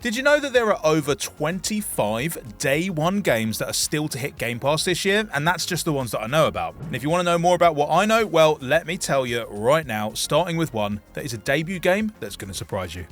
Did you know that there are over 25 day one games that are still to hit Game Pass this year? And that's just the ones that I know about. And if you want to know more about what I know, well, let me tell you right now, starting with one that is a debut game that's going to surprise you.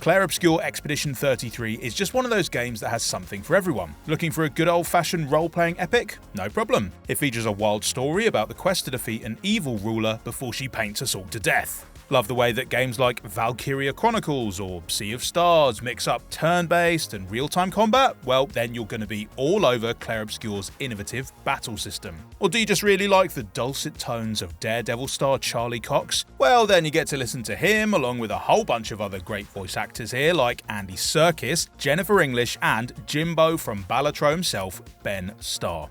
Clair Obscur Expedition 33 is just one of those games that has something for everyone. Looking for a good old-fashioned role-playing epic? No problem. It features a wild story about the quest to defeat an evil ruler before she paints us all to death. Love the way that games like Valkyria Chronicles or Sea of Stars mix up turn-based and real-time combat? Well, then you're going to be all over Clair Obscur's innovative battle system. Or do you just really like the dulcet tones of Daredevil star Charlie Cox? Well, then you get to listen to him along with a whole bunch of other great voice actors here like Andy Serkis, Jennifer English, and Jimbo from Balatro himself, Ben Starr.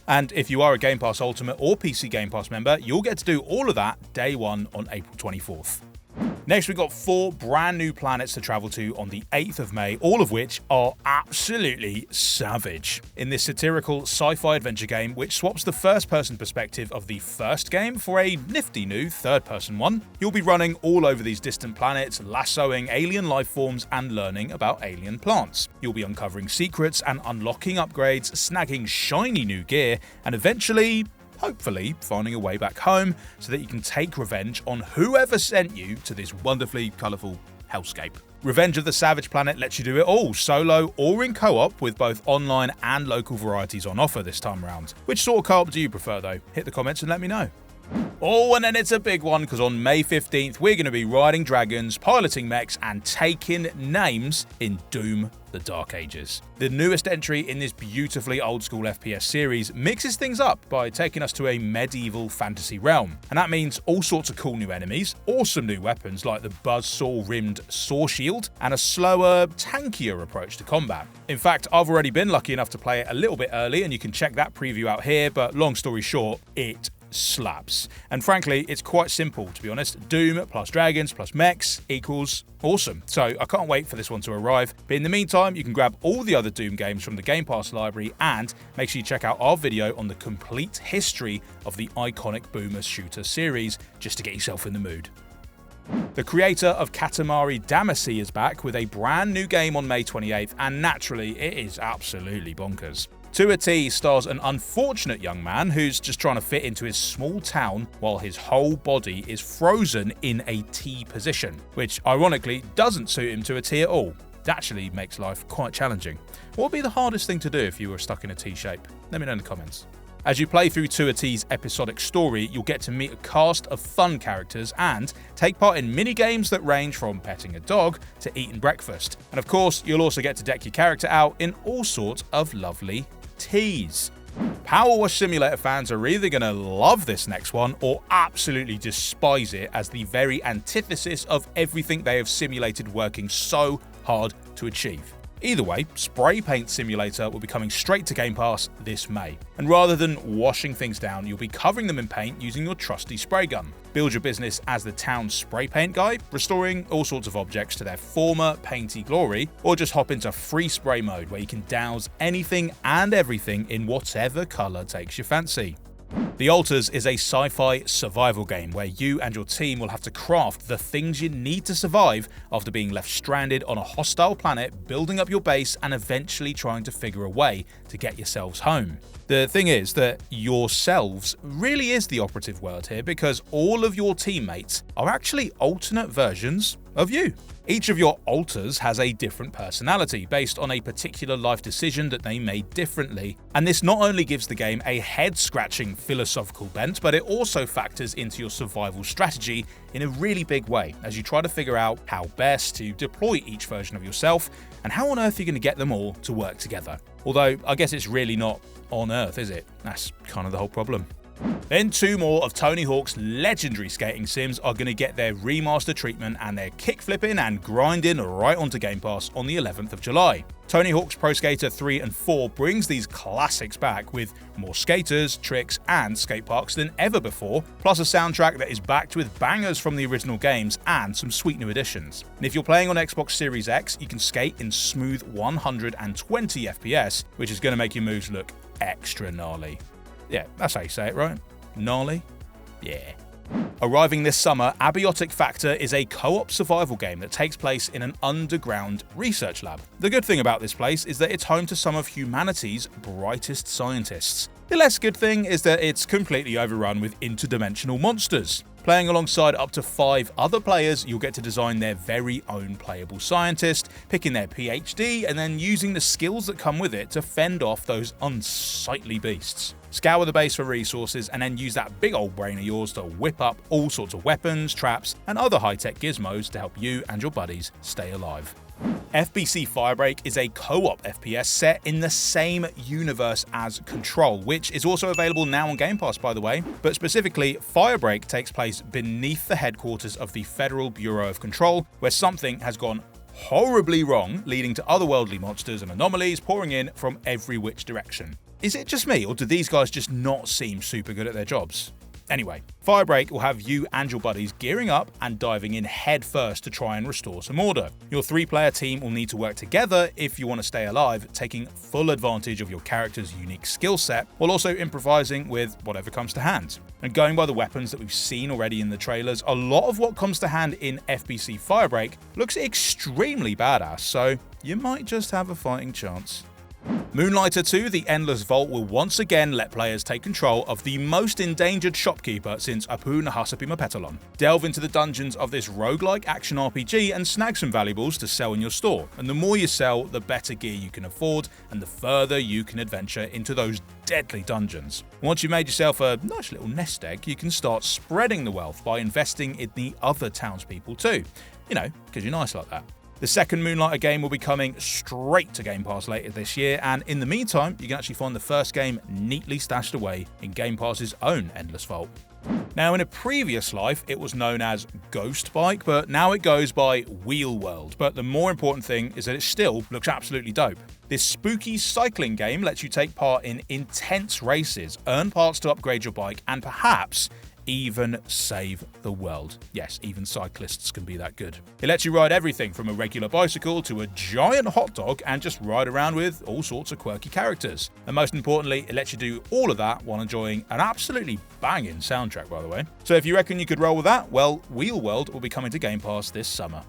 And if you are a Game Pass Ultimate or PC Game Pass member, you'll get to do all of that day one on April 24th. Next, we've got 4 brand new planets to travel to on the 8th of May, all of which are absolutely savage. In this satirical sci-fi adventure game, which swaps the first-person perspective of the first game for a nifty new third-person one, you'll be running all over these distant planets, lassoing alien life forms and learning about alien plants. You'll be uncovering secrets and unlocking upgrades, snagging shiny new gear, and eventually, hopefully, finding a way back home so that you can take revenge on whoever sent you to this wonderfully colourful hellscape. Revenge of the Savage Planet lets you do it all, solo or in co-op, with both online and local varieties on offer this time around. Which sort of co-op do you prefer though? Hit the comments and let me know. Oh, and then it's a big one, because on May 15th, we're going to be riding dragons, piloting mechs, and taking names in Doom: The Dark Ages. The newest entry in this beautifully old-school FPS series mixes things up by taking us to a medieval fantasy realm. And that means all sorts of cool new enemies, awesome new weapons like the buzzsaw-rimmed saw shield, and a slower, tankier approach to combat. In fact, I've already been lucky enough to play it a little bit early, and you can check that preview out here, but long story short, it slaps. And frankly, it's quite simple, to be honest. Doom plus dragons plus mechs equals awesome. So I can't wait for this one to arrive. But in the meantime, you can grab all the other Doom games from the Game Pass library, and make sure you check out our video on the complete history of the iconic boomer shooter series, just to get yourself in the mood. The creator of Katamari Damacy is back with a brand new game on May 28th, and naturally, it is absolutely bonkers. To a T stars an unfortunate young man who's just trying to fit into his small town while his whole body is frozen in a T position, which ironically doesn't suit him to a T at all. It actually makes life quite challenging. What would be the hardest thing to do if you were stuck in a T shape? Let me know in the comments. As you play through Tuati's episodic story, you'll get to meet a cast of fun characters and take part in mini-games that range from petting a dog to eating breakfast. And of course, you'll also get to deck your character out in all sorts of lovely teas. Power Wash Simulator fans are either going to love this next one or absolutely despise it as the very antithesis of everything they have simulated working so hard to achieve. Either way, Spray Paint Simulator will be coming straight to Game Pass this May. And rather than washing things down, you'll be covering them in paint using your trusty spray gun. Build your business as the town's spray paint guy, restoring all sorts of objects to their former painty glory, or just hop into free spray mode where you can douse anything and everything in whatever colour takes your fancy. The Altars is a sci-fi survival game where you and your team will have to craft the things you need to survive after being left stranded on a hostile planet, building up your base and eventually trying to figure a way to get yourselves home. The thing is that yourselves really is the operative word here, because all of your teammates are actually alternate versions of you. Each of your alters has a different personality based on a particular life decision that they made differently, and this not only gives the game a head-scratching philosophical bent, but it also factors into your survival strategy in a really big way as you try to figure out how best to deploy each version of yourself and how on earth you're going to get them all to work together. Although, I guess it's really not on Earth, is it? That's kind of the whole problem. Then 2 more of Tony Hawk's legendary skating sims are going to get their remaster treatment, and they're kick-flipping and grinding right onto Game Pass on the 11th of July. Tony Hawk's Pro Skater 3 and 4 brings these classics back with more skaters, tricks, and skate parks than ever before, plus a soundtrack that is backed with bangers from the original games and some sweet new additions. And if you're playing on Xbox Series X, you can skate in smooth 120 FPS, which is going to make your moves look extra gnarly. Yeah, that's how you say it, right? Gnarly? Yeah. Arriving this summer, Abiotic Factor is a co-op survival game that takes place in an underground research lab. The good thing about this place is that it's home to some of humanity's brightest scientists. The less good thing is that it's completely overrun with interdimensional monsters. Playing alongside up to 5 other players, you'll get to design their very own playable scientist, picking their PhD, and then using the skills that come with it to fend off those unsightly beasts. Scour the base for resources and then use that big old brain of yours to whip up all sorts of weapons, traps, and other high-tech gizmos to help you and your buddies stay alive. FBC Firebreak is a co-op FPS set in the same universe as Control, which is also available now on Game Pass, by the way. But specifically, Firebreak takes place beneath the headquarters of the Federal Bureau of Control, where something has gone horribly wrong, leading to otherworldly monsters and anomalies pouring in from every which direction. Is it just me, or do these guys just not seem super good at their jobs? Anyway, Firebreak will have you and your buddies gearing up and diving in head first to try and restore some order. Your 3-player team will need to work together if you want to stay alive, taking full advantage of your character's unique skill set, while also improvising with whatever comes to hand. And going by the weapons that we've seen already in the trailers, a lot of what comes to hand in FBC Firebreak looks extremely badass, so you might just have a fighting chance. Moonlighter 2, The Endless Vault, will once again let players take control of the most endangered shopkeeper since Apu Nahasapi Mapetalon. Delve into the dungeons of this roguelike action RPG and snag some valuables to sell in your store, and the more you sell, the better gear you can afford, and the further you can adventure into those deadly dungeons. Once you've made yourself a nice little nest egg, you can start spreading the wealth by investing in the other townspeople too. You know, because you're nice like that. The second Moonlighter game will be coming straight to Game Pass later this year, and in the meantime, you can actually find the first game neatly stashed away in Game Pass's own Endless Vault. Now, in a previous life, it was known as Ghost Bike, but now it goes by Wheel World. But the more important thing is that it still looks absolutely dope. This spooky cycling game lets you take part in intense races, earn parts to upgrade your bike, and perhaps even save the world. Yes, even cyclists can be that good. It lets you ride everything from a regular bicycle to a giant hot dog and just ride around with all sorts of quirky characters. And most importantly, it lets you do all of that while enjoying an absolutely banging soundtrack, by the way. So if you reckon you could roll with that, well, Wheel World will be coming to Game Pass this summer.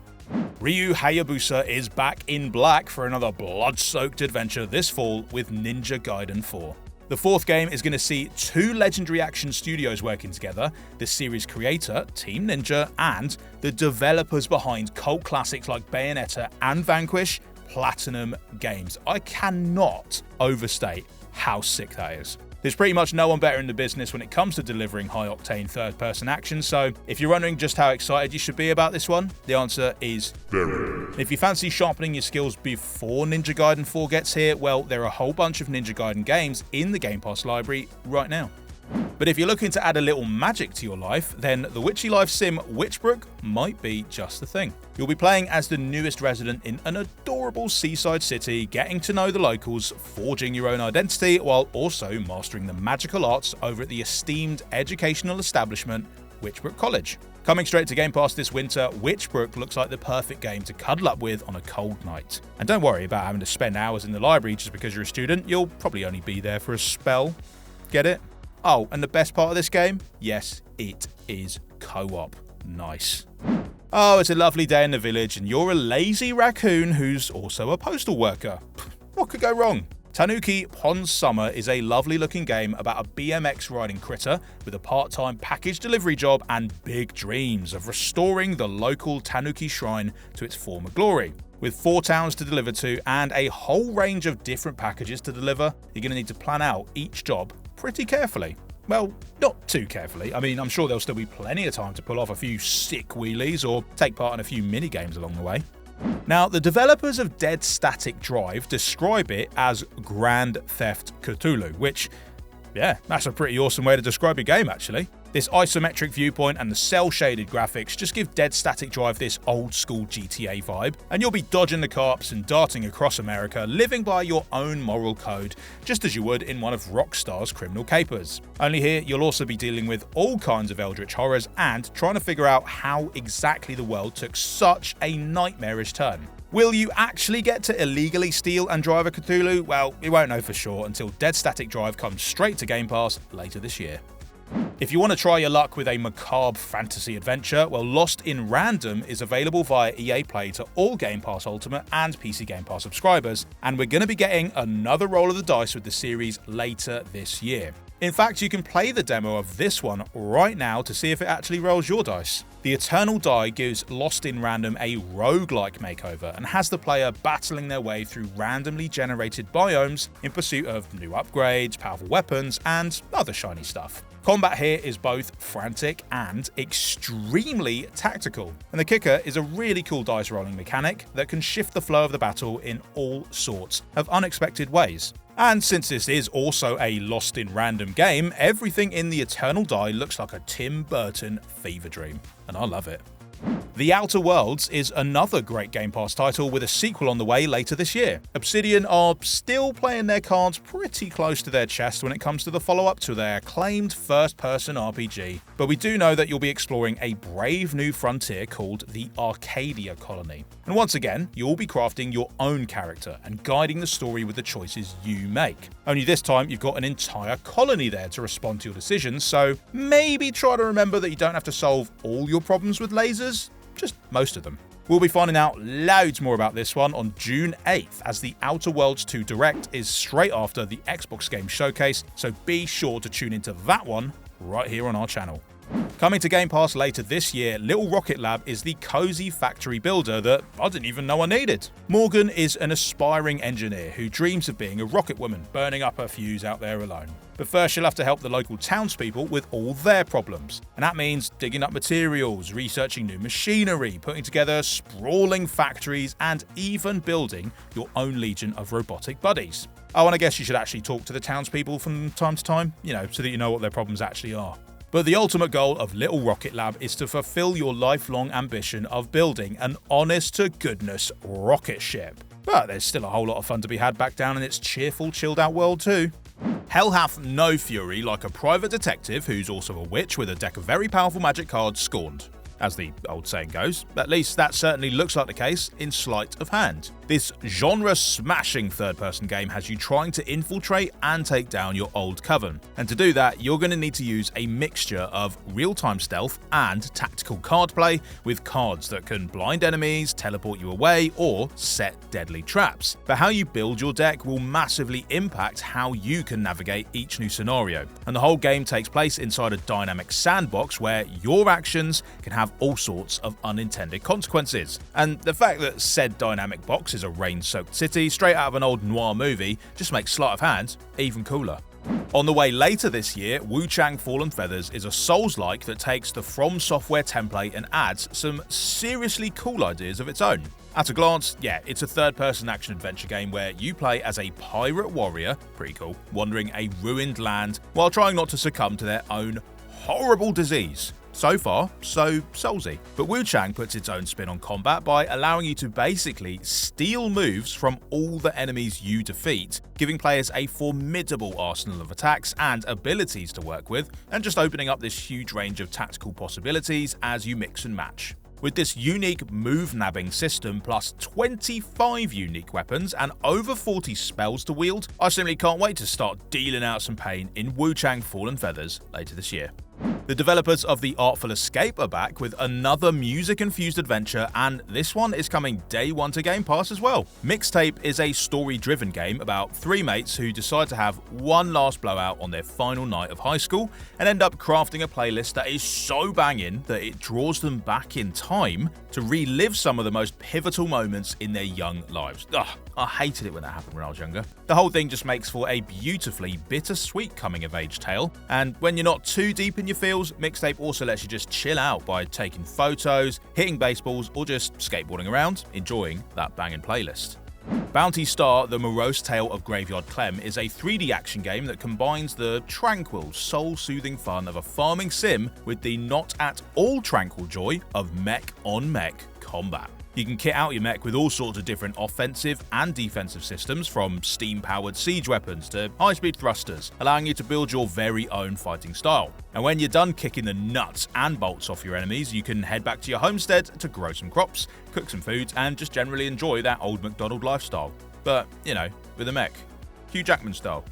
Ryu Hayabusa is back in black for another blood-soaked adventure this fall with Ninja Gaiden 4. The 4th game is going to see 2 legendary action studios working together, the series creator, Team Ninja, and the developers behind cult classics like Bayonetta and Vanquish, Platinum Games. I cannot overstate how sick that is. There's pretty much no one better in the business when it comes to delivering high-octane third-person action, so if you're wondering just how excited you should be about this one, the answer is very. If you fancy sharpening your skills before Ninja Gaiden 4 gets here, well, there are a whole bunch of Ninja Gaiden games in the Game Pass library right now. But if you're looking to add a little magic to your life, then the witchy life sim Witchbrook might be just the thing. You'll be playing as the newest resident in an adorable seaside city, getting to know the locals, forging your own identity, while also mastering the magical arts over at the esteemed educational establishment, Witchbrook College. Coming straight to Game Pass this winter, Witchbrook looks like the perfect game to cuddle up with on a cold night. And don't worry about having to spend hours in the library just because you're a student, you'll probably only be there for a spell. Get it? Oh, and the best part of this game? Yes, it is co-op. Nice. Oh, it's a lovely day in the village and you're a lazy raccoon who's also a postal worker. What could go wrong? Tanuki Pond Summer is a lovely looking game about a BMX riding critter with a part-time package delivery job and big dreams of restoring the local Tanuki shrine to its former glory. With 4 towns to deliver to and a whole range of different packages to deliver, you're going to need to plan out each job pretty carefully. Well, not too carefully. I mean, I'm sure there'll still be plenty of time to pull off a few sick wheelies or take part in a few mini-games along the way. Now, the developers of Dead Static Drive describe it as Grand Theft Cthulhu, which, yeah, that's a pretty awesome way to describe your game, actually. This isometric viewpoint and the cel-shaded graphics just give Dead Static Drive this old-school GTA vibe, and you'll be dodging the cops and darting across America, living by your own moral code, just as you would in one of Rockstar's criminal capers. Only here, you'll also be dealing with all kinds of eldritch horrors and trying to figure out how exactly the world took such a nightmarish turn. Will you actually get to illegally steal and drive a Cthulhu? Well, we won't know for sure until Dead Static Drive comes straight to Game Pass later this year. If you want to try your luck with a macabre fantasy adventure, well, Lost in Random is available via EA Play to all Game Pass Ultimate and PC Game Pass subscribers, and we're going to be getting another roll of the dice with the series later this year. In fact, you can play the demo of this one right now to see if it actually rolls your dice. The Eternal Die gives Lost in Random a roguelike makeover and has the player battling their way through randomly generated biomes in pursuit of new upgrades, powerful weapons, and other shiny stuff. Combat here is both frantic and extremely tactical, and the kicker is a really cool dice rolling mechanic that can shift the flow of the battle in all sorts of unexpected ways. And since this is also a Lost in Random game, everything in the Eternal Die looks like a Tim Burton fever dream, and I love it. The Outer Worlds is another great Game Pass title with a sequel on the way later this year. Obsidian are still playing their cards pretty close to their chest when it comes to the follow-up to their acclaimed first-person RPG, but we do know that you'll be exploring a brave new frontier called the Arcadia Colony. And once again, you'll be crafting your own character and guiding the story with the choices you make. Only this time, you've got an entire colony there to respond to your decisions, so maybe try to remember that you don't have to solve all your problems with lasers, just most of them. We'll be finding out loads more about this one on June 8th, as the Outer Worlds 2 Direct is straight after the Xbox Game Showcase, so be sure to tune into that one right here on our channel. Coming to Game Pass later this year, Little Rocket Lab is the cozy factory builder that I didn't even know I needed. Morgan is an aspiring engineer who dreams of being a rocket woman, burning up her fuse out there alone. But first she'll have to help the local townspeople with all their problems. And that means digging up materials, researching new machinery, putting together sprawling factories, and even building your own legion of robotic buddies. Oh, and I guess you should actually talk to the townspeople from time to time, so that you know what their problems actually are. But the ultimate goal of Little Rocket Lab is to fulfill your lifelong ambition of building an honest-to-goodness rocket ship. But there's still a whole lot of fun to be had back down in its cheerful, chilled-out world too. Hell hath no fury like a private detective who's also a witch with a deck of very powerful magic cards scorned. As the old saying goes, at least that certainly looks like the case in Sleight of Hand. This genre-smashing third-person game has you trying to infiltrate and take down your old coven. And to do that, you're going to need to use a mixture of real-time stealth and tactical card play with cards that can blind enemies, teleport you away, or set deadly traps. But how you build your deck will massively impact how you can navigate each new scenario. And the whole game takes place inside a dynamic sandbox where your actions can have all sorts of unintended consequences. And the fact that said dynamic box is a rain-soaked city straight out of an old noir movie just makes Sleight of Hand even cooler. On the way later this year, Wuchang Fallen Feathers is a Souls-like that takes the From Software template and adds some seriously cool ideas of its own. At a glance, yeah, it's a third-person action-adventure game where you play as a pirate warrior, pretty cool, wandering a ruined land while trying not to succumb to their own horrible disease. So far, so Soulsy. But Wuchang puts its own spin on combat by allowing you to basically steal moves from all the enemies you defeat, giving players a formidable arsenal of attacks and abilities to work with, and just opening up this huge range of tactical possibilities as you mix and match. With this unique move-nabbing system plus 25 unique weapons and over 40 spells to wield, I simply can't wait to start dealing out some pain in Wuchang Fallen Feathers later this year. The developers of The Artful Escape are back with another music-infused adventure, and this one is coming day one to Game Pass as well. Mixtape is a story-driven game about three mates who decide to have one last blowout on their final night of high school and end up crafting a playlist that is so banging that it draws them back in time to relive some of the most pivotal moments in their young lives. Ugh, I hated it when that happened when I was younger. The whole thing just makes for a beautifully bittersweet coming-of-age tale, and when you're not too deep in your feels, Mixtape also lets you just chill out by taking photos, hitting baseballs, or just skateboarding around, enjoying that banging playlist. Bounty Star: The Morose Tale of Graveyard Clem is a 3D action game that combines the tranquil, soul-soothing fun of a farming sim with the not at all tranquil joy of mech-on-mech combat. You can kit out your mech with all sorts of different offensive and defensive systems, from steam-powered siege weapons to high-speed thrusters, allowing you to build your very own fighting style. And when you're done kicking the nuts and bolts off your enemies, you can head back to your homestead to grow some crops, cook some food, and just generally enjoy that old McDonald lifestyle. But, with a mech. Hugh Jackman style.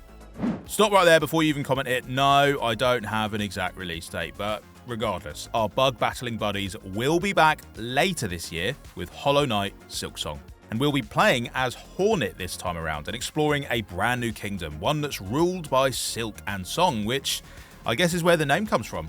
Stop right there before you even comment it. No, I don't have an exact release date, but regardless, our bug battling buddies will be back later this year with Hollow Knight Silksong. And we'll be playing as Hornet this time around and exploring a brand new kingdom, one that's ruled by Silk and Song, which I guess is where the name comes from.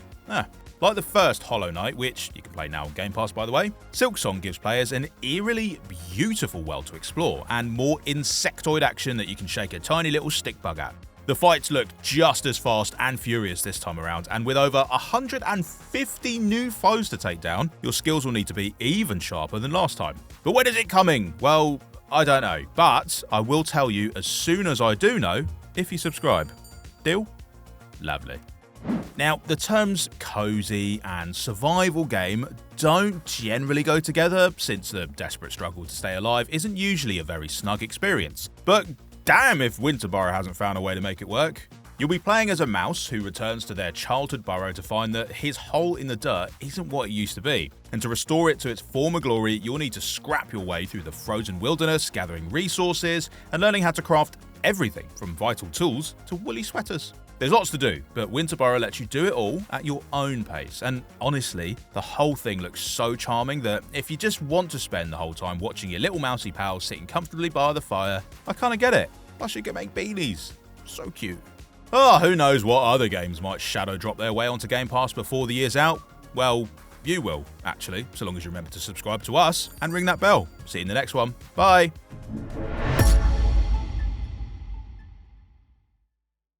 Like the first Hollow Knight, which you can play now on Game Pass by the way, Silksong gives players an eerily beautiful world to explore and more insectoid action that you can shake a tiny little stick bug at. The fights look just as fast and furious this time around, and with over 150 new foes to take down, your skills will need to be even sharper than last time. But when is it coming? Well, I don't know, but I will tell you as soon as I do know if you subscribe. Deal? Lovely. Now, the terms cozy and survival game don't generally go together, since the desperate struggle to stay alive isn't usually a very snug experience. But damn if Winterborough hasn't found a way to make it work. You'll be playing as a mouse who returns to their childhood burrow to find that his hole in the dirt isn't what it used to be. And to restore it to its former glory, you'll need to scrap your way through the frozen wilderness, gathering resources, and learning how to craft everything from vital tools to woolly sweaters. There's lots to do, but Winterborough lets you do it all at your own pace, and honestly, the whole thing looks so charming that if you just want to spend the whole time watching your little mousy pals sitting comfortably by the fire, I kinda get it. Plus you can make beanies. So cute. Who knows what other games might shadow drop their way onto Game Pass before the year's out? Well, you will, actually, so long as you remember to subscribe to us and ring that bell. See you in the next one. Bye!